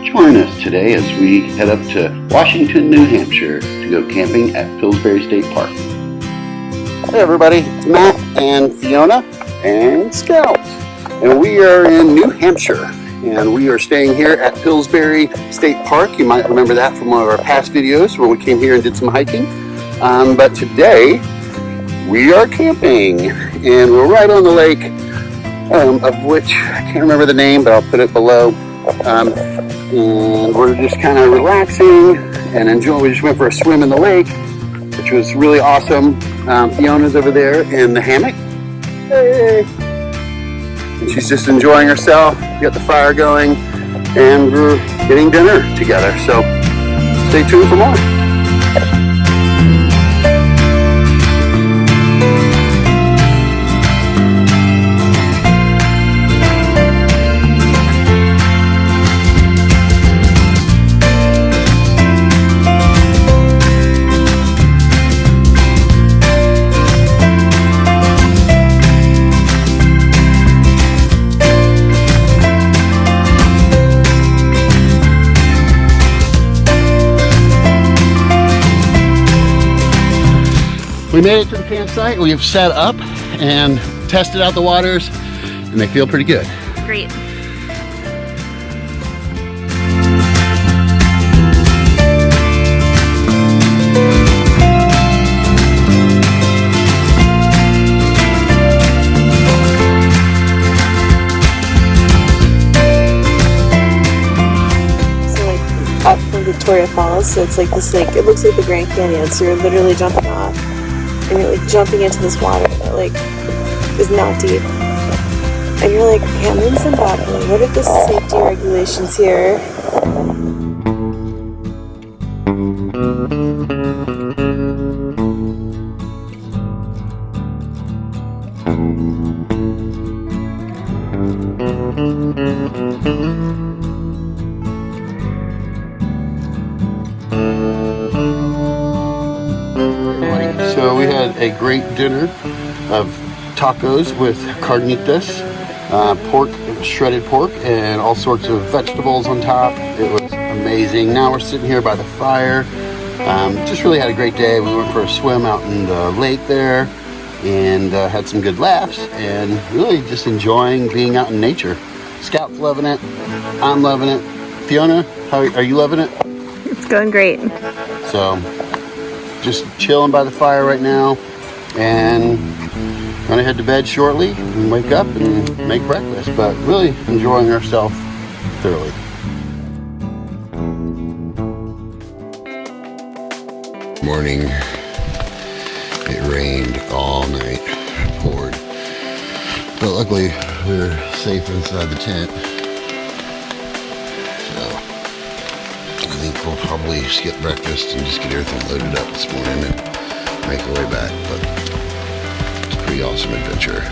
Join us today as we head up to Washington, New Hampshire to go camping at Pillsbury State Park. Hey everybody, it's Matt and Fiona and Scout, and we are in New Hampshire, and we are staying here at Pillsbury State Park. You might remember that from one of our past videos when we came here and did some hiking. But today we are camping, and we're right on the lake, of which I can't remember the name, but I'll put it below. And we're just kind of relaxing and enjoying. We just went for a swim in the lake, which was really awesome. Fiona's over there in the hammock. Hey! And she's just enjoying herself. We got the fire going, and we're getting dinner together. So stay tuned for more. We made it to the campsite. We have set up and tested out the waters, and they feel pretty good. Great. Up from Victoria Falls, so it's like this, like it looks like the Grand Canyon, so you're literally jumping off and you're like jumping into this water that like is not deep, and you're like, okay, I'm in Zimbabwe, what are the safety regulations here? So we had a great dinner of tacos with carnitas, pork, shredded pork, and all sorts of vegetables on top. It was amazing. Now we're sitting here by the fire. Just really had a great day. We went for a swim out in the lake there, and had some good laughs, and really just enjoying being out in nature. Scout's loving it. I'm loving it. Fiona, how are you loving it? It's going great. So, just chilling by the fire right now, and gonna head to bed shortly and wake up and make breakfast, but really enjoying ourselves thoroughly. Morning. It rained all night. It poured. But luckily we were safe inside the tent. So I think we'll probably skip breakfast and just get everything loaded up this morning and make our way back. But it's a pretty awesome adventure.